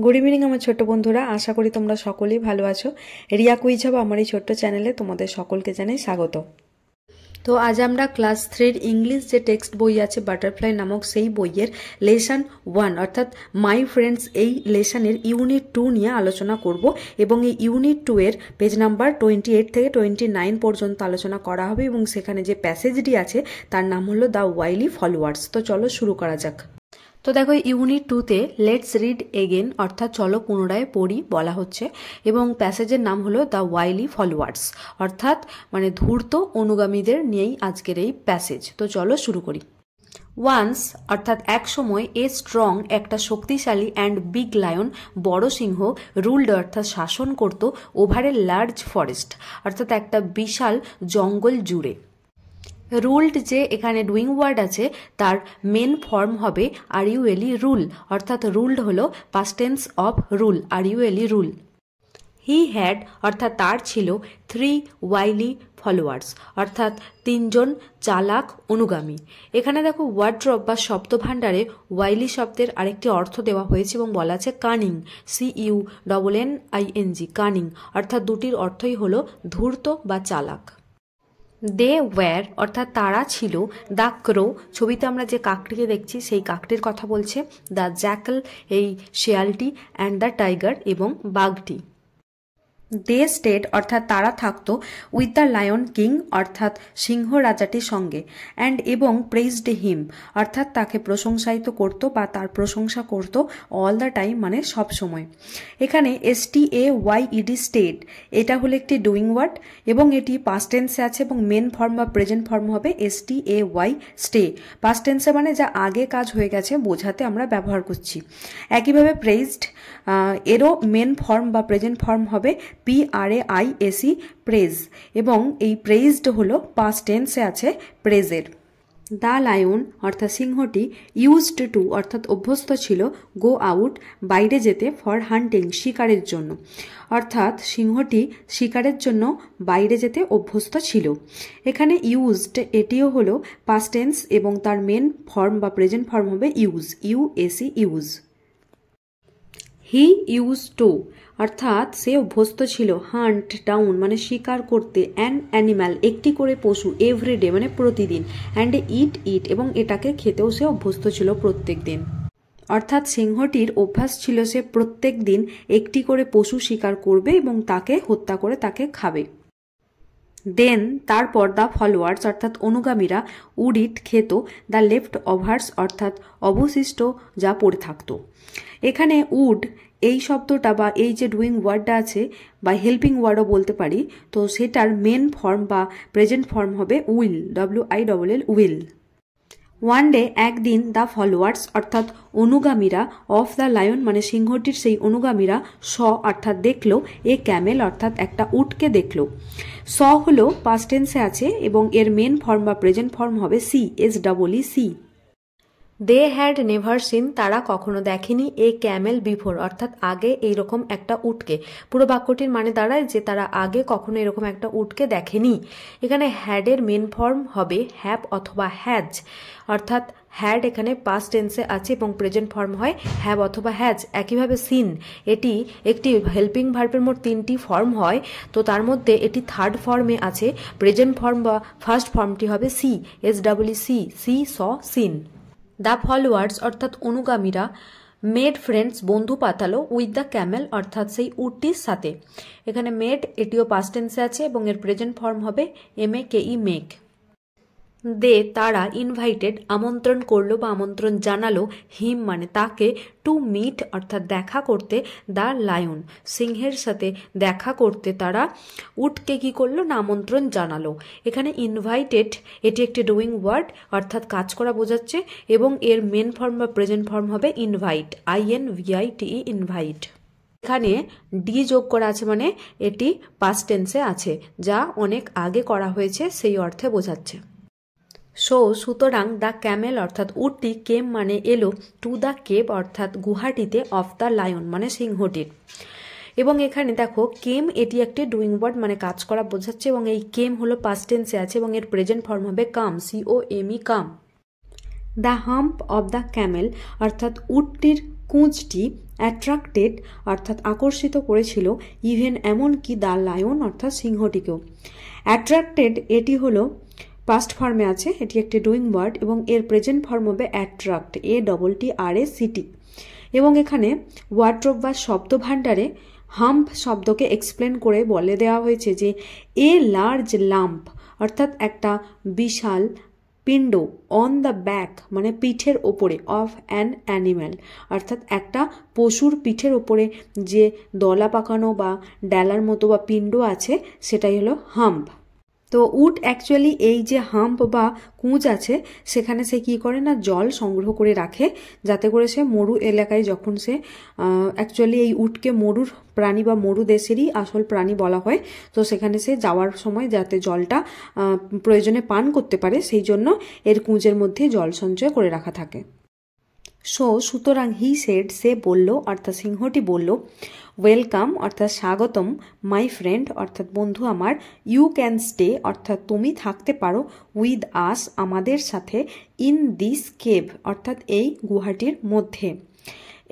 Good evening আমার ছোট্ট বন্ধুরা, আশা করি তোমরা সকলেই ভালো আছো। রিয়া কুইজ হব আমার এই ছোট্ট চ্যানেলে তোমাদের সকলকে জানাই স্বাগত। তো আজ আমরা ক্লাস 3 ইংলিশ যে টেক্সট বই আছে বাটারফ্লাই নামক সেই বইয়ের লেসন 1 অর্থাৎ মাই ফ্রেন্ডস এই লেসনের ইউনিট 2 নিয়ে আলোচনা করব এবং এই ইউনিট 2 এর পেজ নাম্বার 28 থেকে 29 পর্যন্ত আলোচনা করা হবে এবং সেখানে যে প্যাসেজটি আছে তার নাম হলো দ্য ওয়াইলি ফলোয়ার্স। তো চলো শুরু করা যাক। তো দেখো ইউনিট 2তে লেটস রিড এগেন অর্থাৎ চলো পুনরায় পড়ি বলা হচ্ছে এবং প্যাসেজের নাম হলো দ্য ওয়াইলি ফলোয়ার্স অর্থাৎ মানে ধূর্ত অনুগামীদের নিয়েই আজকের এই প্যাসেজ। তো চলো শুরু করি। ওয়ান্স অর্থাৎ এক সময় এ স্ট্রং একটা শক্তিশালী অ্যান্ড বিগ লায়ন বড় সিংহ রুলড অর্থাৎ শাসন করত ওভার এ লার্জ ফরেস্ট অর্থাৎ একটা বিশাল জঙ্গল জুড়ে। রুলড যে এখানে ডুইং ওয়ার্ড আছে তার মেন ফর্ম হবে আরইউএলি রুল অর্থাৎ রুলড হলো past tense of rule R U L E rule. He had অর্থাৎ তার ছিল 3 ওয়াইলি ফলোয়ার্স অর্থাৎ 3জন চালাক অনুগামী। এখানে দেখো ওয়ার্ড্রপ বা শব্দভাণ্ডারে ওয়াইলি শব্দের আরেকটি অর্থ দেওয়া হয়েছে এবং বলা আছে কানিং CUNNING কানিং অর্থাৎ দুটির অর্থই হলো ধূর্ত বা চালাক। দে ওয়্যার অর্থাৎ তারা ছিল দ্য ক্রো ছবিতে আমরা যে কাকটিকে দেখছি সেই কাকটির কথা বলছে, দ্য জ্যাকল এই শেয়ালটি অ্যান্ড দ্য টাইগার এবং বাঘটি। দে স্টেড অর্থাৎ তারা থাকতো উইথ দ্য লায়ন কিং অর্থাৎ সিংহ রাজাটির সঙ্গে অ্যান্ড এবং প্রেইজড হিম অর্থাৎ তাকে প্রশংসায়িত করত বা তার প্রশংসা করত অল দ্য টাইম মানে সব সময়। এখানে STAYED স্টেড এটা হলো একটি ডুইং ওয়ার্ড এবং এটি পাস্ট টেন্সে আছে এবং মেন ফর্ম বা প্রেজেন্ট ফর্ম হবে STAY স্টে। পাস্ট টেন্সে মানে যা আগে কাজ হয়ে গেছে বোঝাতে আমরা ব্যবহার করছি। একইভাবে প্রেইজড এরও মেন ফর্ম বা প্রেজেন্ট ফর্ম হবে PRAISE প্রেজ এবং এই প্রেইজড হলো পাস্ট টেন্সে আছে প্রেজের। দ্য লায়ন অর্থাৎ সিংহটি ইউজড টু অর্থাৎ অভ্যস্ত ছিল গো আউট বাইরে যেতে ফর হান্টিং শিকারের জন্য অর্থাৎ সিংহটি শিকারের জন্য বাইরে যেতে অভ্যস্ত ছিল। এখানে ইউজড এটিও হলো পাস্ট টেন্স এবং তার মেন ফর্ম বা প্রেজেন্ট ফর্ম হবে USE use. He use to অর্থাৎ সে অভ্যস্ত ছিল হান্ট ডাউন মানে শিকার করতে অ্যান অ্যানিম্যাল একটি করে পশু এভরিডে মানে প্রতিদিন অ্যান্ড ইট এবং এটাকে খেতেও সে অভ্যস্ত ছিল প্রত্যেক দিন। অর্থাৎ সিংহটির অভ্যাস ছিল সে প্রত্যেক দিন একটি করে পশু শিকার করবে এবং তাকে হত্যা করে তাকে খাবে। দেন তারপর দ্য ফলোয়ার্স অর্থাৎ অনুগামীরা উড ইট খেত দ্য লেফট ওভার্স অর্থাৎ অবশিষ্ট যা পড়ে থাকতো। এখানে উড এই শব্দটা বা এই যে ডুইং ওয়ার্ডটা আছে বা হেল্পিং ওয়ার্ডও বলতে পারি, তো সেটার মেন ফর্ম বা প্রেজেন্ট ফর্ম হবে will WILL will. One day একদিন দ্য ফলোয়ার্স অর্থাৎ অনুগামীরা অফ দ্য লায়ন মানে সিংহটির সেই অনুগামীরা অর্থাৎ দেখলো এ ক্যামেল অর্থাৎ একটা উটকে দেখলো। হলো পাস্ট টেন্সে আছে এবং এর মেন ফর্ম বা প্রেজেন্ট ফর্ম হবে SEE। They had never seen তারা কখনো দেখেনি এ ক্যামেল বিফোর অর্থাৎ আগে এইরকম একটা উটকে। পুরো বাক্যটির মানে দাঁড়ায় যে তারা আগে কখনো এরকম একটা উটকে দেখেনি। এখানে হ্যাডের মেন ফর্ম হবে হ্যাভ অথবা হ্যাজ অর্থাৎ হ্যাড এখানে পাস্ট টেন্সে আছে এবং প্রেজেন্ট ফর্ম হয় হ্যাভ অথবা হ্যাজ। একইভাবে সিন এটি একটি হেল্পিং ভার্বের মোট 3টি ফর্ম হয়, তো তার মধ্যে এটি থার্ড ফর্মে আছে। প্রেজেন্ট ফর্ম বা ফার্স্ট ফর্মটি হবে SEE সিন। দ্য ফলোয়ার্স অর্থাৎ অনুগামীরা মেড ফ্রেন্ডস বন্ধু পাতালো উইথ দ্য ক্যামেল অর্থাৎ সেই উটটির সাথে। এখানে মেড এটিও পাস্ট টেন্সে আছে এবং এর প্রেজেন্ট ফর্ম হবে MAKE মেক। দে তারা ইনভাইটেড আমন্ত্রণ করলো বা আমন্ত্রণ জানালো হিম মানে তাকে টু মিট অর্থাৎ দেখা করতে দ্য লায়ন সিংহের সাথে দেখা করতে তারা উটকে কি করলো না আমন্ত্রণ জানালো। এখানে ইনভাইটেড এটি একটি ডুইং ওয়ার্ড অর্থাৎ কাজ করা বোঝাচ্ছে এবং এর মেন ফর্ম বা প্রেজেন্ট ফর্ম হবে ইনভাইট INVITE ইনভাইট। এখানে ডি যোগ করা আছে মানে এটি পাস্ট টেন্সে আছে যা অনেক আগে করা হয়েছে সেই অর্থে বোঝাচ্ছে। সুতরাং দ্য ক্যামেল অর্থাৎ উটটি কেম মানে এলো টু দ্য কেভ অর্থাৎ গুহাটিতে অফ দ্য লায়ন মানে সিংহটির। এবং এখানে দেখো কেম এটি একটি ডুইং ওয়ার্ড মানে কাজ করা বোঝাচ্ছে এবং এই কেম হলো পাস্ট টেন্সে আছে এবং এর প্রেজেন্ট ফর্ম হবে come COME come. The hump of the camel অর্থাৎ উটটির কুঁচটি অ্যাট্রাক্টেড অর্থাৎ আকর্ষিত করেছিল, ইভেন এমনকি দ্য লায়ন অর্থাৎ সিংহটিকেও। অ্যাট্রাক্টেড এটি হলো পাস্ট ফর্মে আছে, এটি একটি ডুইং ওয়ার্ড এবং এর প্রেজেন্ট ফর্ম হবে অ্যাট্রাক্ট, ATTRACT। এবং এখানে ওয়ার্ড্রোব বা শব্দ ভাণ্ডারে হাম্প শব্দকে এক্সপ্লেন করে বলে দেওয়া হয়েছে যে এ লার্জ লাম্প অর্থাৎ একটা বিশাল পিণ্ড, অন দ্য ব্যাক মানে পিঠের ওপরে, অফ অ্যান অ্যানিম্যাল অর্থাৎ একটা পশুর পিঠের ওপরে যে দলা পাকানো বা ডালার মতো বা পিণ্ড আছে সেটাই হলো হাম্প। তো উট অ্যাকচুয়ালি এই যে হাম্প বা কুঁজ আছে সেখানে সে কি করে না জল সংগ্রহ করে রাখে, যাতে করে সে মরু এলাকায় যখন সে অ্যাকচুয়ালি এই উটকে মরুর প্রাণী বা মরু দেশেরই আসল প্রাণী বলা হয়, তো সেখানে সে যাওয়ার সময় যাতে জলটা প্রয়োজনে পান করতে পারে সেই জন্য এর কুঁজের মধ্যে জল সঞ্চয় করে রাখা থাকে। সুতরাং হি সেড সে বলল অর্থাৎ সিংহটি বলল, ওয়েলকাম অর্থাৎ স্বাগতম, মাই ফ্রেন্ড অর্থাৎ বন্ধু আমার, ইউ ক্যান স্টে অর্থাৎ তুমি থাকতে পারো, উইথ আস আমাদের সাথে, ইন দিস কেভ অর্থাৎ এই গুহাটির মধ্যে।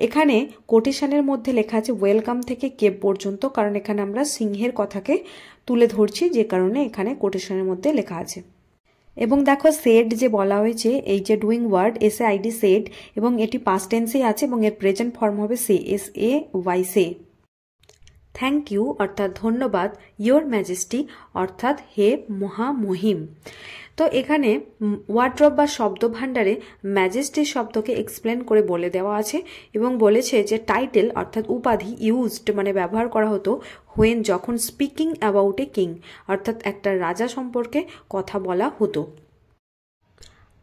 এখানে কোটেশনের মধ্যে লেখা আছে ওয়েলকাম থেকে কেভ পর্যন্ত, কারণ এখানে আমরা সিংহের কথাকে তুলে ধরছি, যে কারণে এখানে কোটেশনের মধ্যে লেখা আছে। এবং দেখো সেড যে বলা হয়েছে, এই যে ডুইং ওয়ার্ড SAID সেড, এবং এটি পাস্ট টেন্সেই আছে এবং এর প্রেজেন্ট ফর্ম হবে সে, SAY সে। থ্যাংক ইউ অর্থাৎ ধন্যবাদ, ইয়োর ম্যাজেস্টি অর্থাৎ হে মহামহিম। তো এখানে ওয়ার্ড্রব বা শব্দ ভাণ্ডারে ম্যাজেস্টি শব্দকে এক্সপ্লেন করে বলে দেওয়া আছে এবং বলেছে যে টাইটেল অর্থাৎ উপাধি ইউজড মানে ব্যবহার করা হতো হোয়েন যখন স্পিকিং অ্যাবাউট এ কিং অর্থাৎ একটা রাজা সম্পর্কে কথা বলা হতো।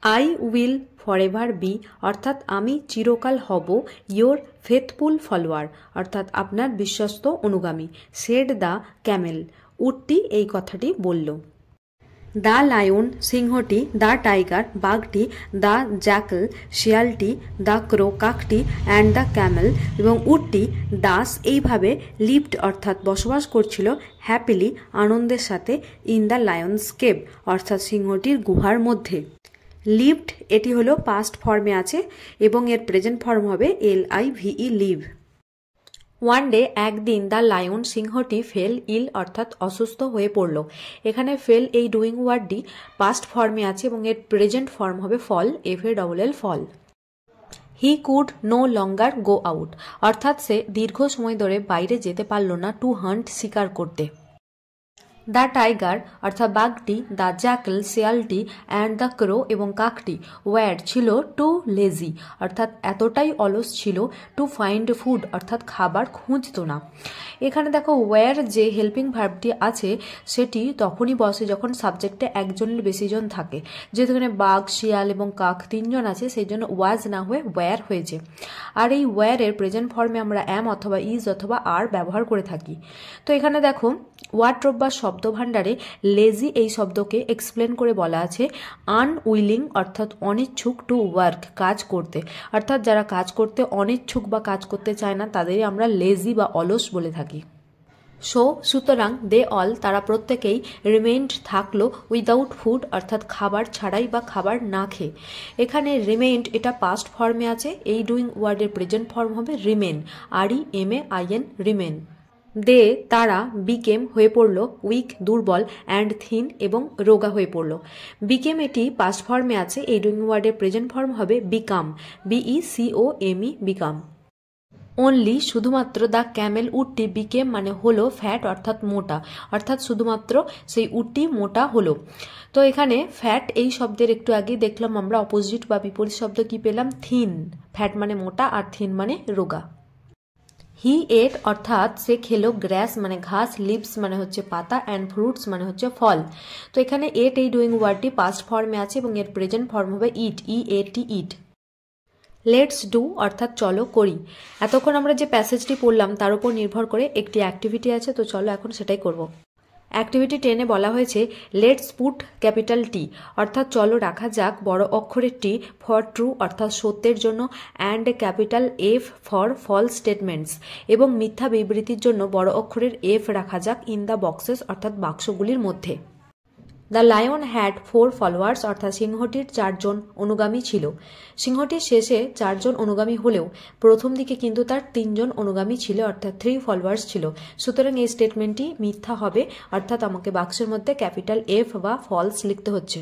আই উইল ফরএভার বি অর্থাৎ আমি চিরকাল হব, ইয়োর ফেথফুল ফলোয়ার অর্থাৎ আপনার বিশ্বস্ত অনুগামী, সেড দ্য ক্যামেল উটটি এই কথাটি বলল। দ্য লায়ন সিংহটি, দ্য টাইগার বাঘটি, দ্য জ্যাকল শিয়ালটি, দ্য ক্রো কাকটি অ্যান্ড দ্য ক্যামেল এবং উটটি দাস এইভাবে লিভড অর্থাৎ বসবাস করছিল, হ্যাপিলি আনন্দের সাথে, ইন দ্য লায়ন্স কেভ অর্থাৎ সিংহটির গুহার মধ্যে। লিভড এটি হলো পাস্ট ফর্মে আছে এবং এর প্রেজেন্ট ফর্ম হবে LIVE লিভ। ওয়ান ডে একদিন দ্য লায়ন সিংহটি ফেল ইল অর্থাৎ অসুস্থ হয়ে পড়ল। এখানে ফেল এই ডুইং ওয়ার্ডটি পাস্ট ফর্মে আছে এবং এর প্রেজেন্ট ফর্ম হবে fall, FALL fall. He could no longer go out অর্থাৎ সে দীর্ঘ সময় ধরে বাইরে যেতে পারল না, টু হান্ট শিকার করতে। দ্য টাইগার অর্থাৎ বাঘটি, দ্য জ্যাকল শিয়ালটি অ্যান্ড দ্য ক্রো এবং কাকটি ওয়ার ছিল, টু লেজি অর্থাৎ এতটাই অলস ছিল, টু ফাইন্ড ফুড অর্থাৎ খাবার খুঁজত না। এখানে দেখো ওয়ার যে হেল্পিং ভার্বটি আছে সেটি তখনই বসে যখন সাবজেক্টে একজনের বেশি জন থাকে, যেহেতু এখানে বাঘ শিয়াল এবং কাক তিনজন আছে সেই জন্য ওয়াজ না হয়ে ওয়ার হয়েছে। আর এই ওয়ারের প্রেজেন্ট ফর্মে আমরা অ্যাম অথবা ইজ অথবা আর ব্যবহার করে থাকি। তো এখানে দেখো ওয়ার্ড্রব বা শব্দ ভাণ্ডারে লেজি এই শব্দকে এক্সপ্লেন করে বলা আছে আনউইলিং অর্থাৎ অনিচ্ছুক, টু ওয়ার্ক কাজ করতে অর্থাৎ যারা কাজ করতে অনিচ্ছুক বা কাজ করতে চায় না তাদেরই আমরা লেজি বা অলস বলে থাকি। সুতরাং দে অল তারা প্রত্যেকেই রিমেইন্ড থাকলো, উইদাউট ফুড অর্থাৎ খাবার ছাড়াই বা খাবার না খেয়ে। এখানে রিমেইন্ড এটা পাস্ট ফর্মে আছে, এই ডুইং ওয়ার্ডের প্রেজেন্ট ফর্ম হবে রিমেন, REMAIN রিমেন। দে তারা, বিকেম হয়ে পড়ল, উইক দুর্বল, অ্যান্ড থিন এবং রোগা হয়ে পড়ল। বিকেম এটি পাস্ট ফর্মে আছে, এই ডুইং ওয়ার্ডের প্রেজেন্ট ফর্ম হবে বিকাম, BECOME বিকাম। অনলি শুধুমাত্র দ্য ক্যামেল উটটি বিকেম মানে হলো ফ্যাট অর্থাৎ মোটা, অর্থাৎ শুধুমাত্র সেই উটটি মোটা হলো। তো এখানে ফ্যাট এই শব্দের একটু আগে দেখলাম আমরা অপোজিট বা বিপরীত শব্দ কি পেলাম, থিন। ফ্যাট মানে মোটা আর থিন মানে রোগা। হি এট অর্থাৎ সে খেলো, গ্রাস মানে ঘাস, লিভস মানে হচ্ছে পাতা, অ্যান্ড ফ্রুটস মানে হচ্ছে ফল। তো এখানে এট এই ডুইং ওয়ার্ডটি পাস্ট ফর্মে আছে এবং এর প্রেজেন্ট ফর্ম হবে ইট, EAT ইট। লেটস ডু অর্থাৎ চলো করি। এতক্ষণ আমরা যে প্যাসেজটি পড়লাম তার উপর নির্ভর করে একটি অ্যাক্টিভিটি আছে, তো চলো এখন সেটাই করব। অ্যাক্টিভিটি 10-এ বলা হয়েছে লেটস পুট ক্যাপিটাল টি অর্থাৎ চলো রাখা যাক বড় অক্ষরের টি ফর ট্রু অর্থাৎ সত্যের জন্য, and capital F for false statements এবং মিথ্যা বিবৃতির জন্য বড় অক্ষরের F রাখা যাক ইন দ্য বক্সেস অর্থাৎ বাক্সগুলির মধ্যে। দ্য লায়ন হ্যাড 4 ফলোয়ার্স, অর্থাৎ সিংহটির 4 জন অনুগামী ছিল। সিংহটির শেষে 4 জন অনুগামী হলেও প্রথম দিকে কিন্তু তার 3 জন অনুগামী ছিল, অর্থাৎ 3 ফলোয়ার্স ছিল। সুতরাং এই স্টেটমেন্টটি মিথ্যা হবে, অর্থাৎ আমাকে বাক্সের মধ্যে ক্যাপিটাল এফ বা ফলস লিখতে হচ্ছে।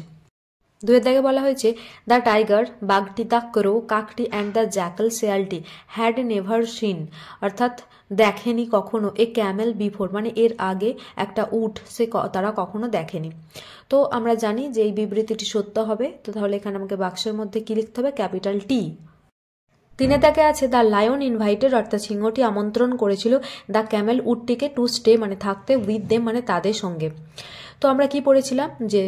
2 দাগে বলা হয়েছে দ্য টাইগার, বাঘটি, দ্য ক্রো, কাকটি, অ্যান্ড দ্য জ্যাকল, শেয়ালটি, হ্যাড নেভার সিন, অর্থাৎ দেখেনি কখনো, এ ক্যামেল বিফোর, মানে এর আগে একটা উট তারা কখনো দেখেনি। তো আমরা জানি যে এই বিবৃতিটি সত্য হবে, তো তাহলে এখানে আমাকে বাক্সের মধ্যে কি লিখতে হবে, ক্যাপিটাল টি। 3 দাগে আছে দ্য লায়ন ইনভাইটেড, অর্থাৎ সিংহটি আমন্ত্রণ করেছিল দ্য ক্যামেল উটটিকে টু স্টে, মানে থাকতে, উইথ দেম, মানে তাদের সঙ্গে। তো আমরা কি পড়েছিলাম যে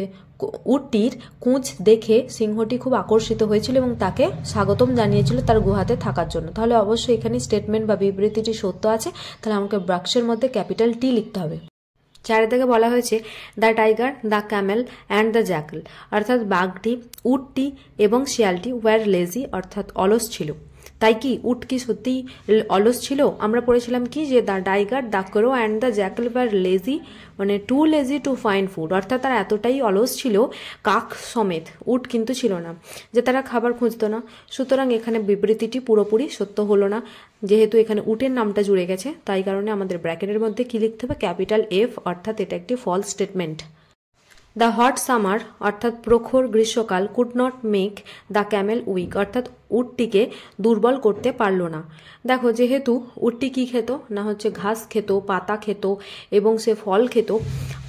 উটটির কুঁচ দেখে সিংহটি খুব আকর্ষিত হয়েছিল এবং তাকে স্বাগতম জানিয়েছিল তার গুহাতে থাকার জন্য। তাহলে অবশ্যই এখানে স্টেটমেন্ট বা বিবৃতিটি সত্য আছে, তাহলে আমাকে বাক্সের মধ্যে ক্যাপিটাল টি লিখতে হবে। 4 দাগে বলা হয়েছে the tiger, the Camel and the Jekyll, অর্থাৎ বাঘটি, উটটি এবং শিয়ালটি ওয়ার লেজি, অর্থাৎ অলস ছিল। তাই কি উট কি সত্যি অলস ছিল? আমরা পড়েছিলাম কি যে the tiger, the crow and the jackal were lazy, মানে too lazy to find food, অর্থাৎ তারা এতটাই অলস ছিল, কাক সমেত, উট কিন্তু ছিল না, যে তারা খাবার খুঁজতো না। সুতরাং এখানে বিবৃতিটি পুরোপুরি সত্য হলো না, যেহেতু এখানে উটের নামটা জুড়ে গেছে, তাই কারণে আমাদের ব্র্যাকেটের মধ্যে কি লিখতে হবে, ক্যাপিটাল এফ, অর্থাৎ এটা একটি false statement. The hot summer, অর্থাৎ প্রখর গ্রীষ্মকাল, could not make the camel weak, অর্থাৎ উটটিকে দুর্বল করতে পারল না। দেখো, যেহেতু উটটি কি খেত না, হচ্ছে ঘাস খেত, পাতা খেত এবং সে ফল খেত,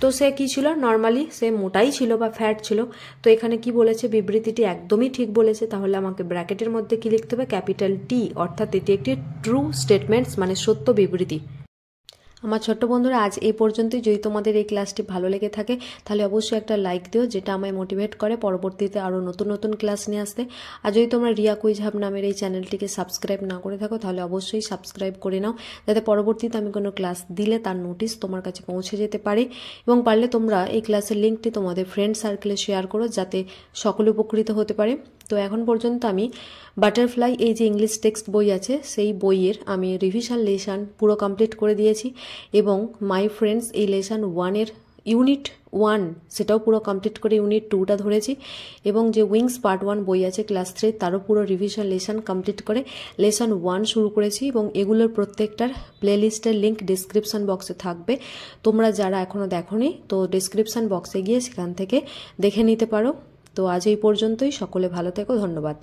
তো সে কি ছিল, নর্মালি সে মোটাই ছিল বা ফ্যাট ছিল। তো এখানে কি বলেছে, বিবৃতিটি একদমই ঠিক বলেছে, তাহলে আমাকে ব্র্যাকেটের মধ্যে কি লিখতে হবে, ক্যাপিটাল টি, অর্থাৎ এটি একটি ট্রু স্টেটমেন্টস, মানে সত্য বিবৃতি। আমার ছোট্ট বন্ধুরা, আজ এই পর্যন্তই। যদি তোমাদের এই ক্লাসটি ভালো লেগে থাকে তাহলে অবশ্যই একটা লাইক দিও, যেটা আমায় মোটিভেট করে পরবর্তীতে আরও নতুন নতুন ক্লাস নিয়ে আসতে। আর যদি তোমরা রিয়া কুইজ হাব নামের এই চ্যানেলটিকে সাবস্ক্রাইব না করে থাকো তাহলে অবশ্যই সাবস্ক্রাইব করে নাও, যাতে পরবর্তীতে আমি কোনো ক্লাস দিলে তার নোটিশ তোমার কাছে পৌঁছে যেতে পারে। এবং পারলে তোমরা এই ক্লাসের লিঙ্কটি তোমাদের ফ্রেন্ড সার্কেলে শেয়ার করো, যাতে সকলে উপকৃত হতে পারে। তো এখন পর্যন্ত আমি বাটারফ্লাই, এই যে ইংলিশ টেক্সট বই আছে, সেই বইয়ের আমি রিভিশন লেসন পুরো কমপ্লিট করে দিয়েছি, এবং মাই ফ্রেন্ডস এই লেসন 1-এর ইউনিট 1 সেটাও পুরো কমপ্লিট করে ইউনিট 2টা ধরেছি, এবং যে উইংস পার্ট 1 বই আছে ক্লাস 3 তারও পুরো রিভিশন লেসন কমপ্লিট করে লেসন 1 শুরু করেছি, এবং এগুলোর প্রত্যেকটার প্লেলিস্টের লিঙ্ক ডিসক্রিপশন বক্সে থাকবে। তোমরা যারা এখনও দেখোনি, তো ডিসক্রিপশন বক্সে গিয়ে সেখান থেকে দেখে নিতে পারো। তো আজ এই পর্যন্তই, সকলে ভালো থেকো, ধন্যবাদ।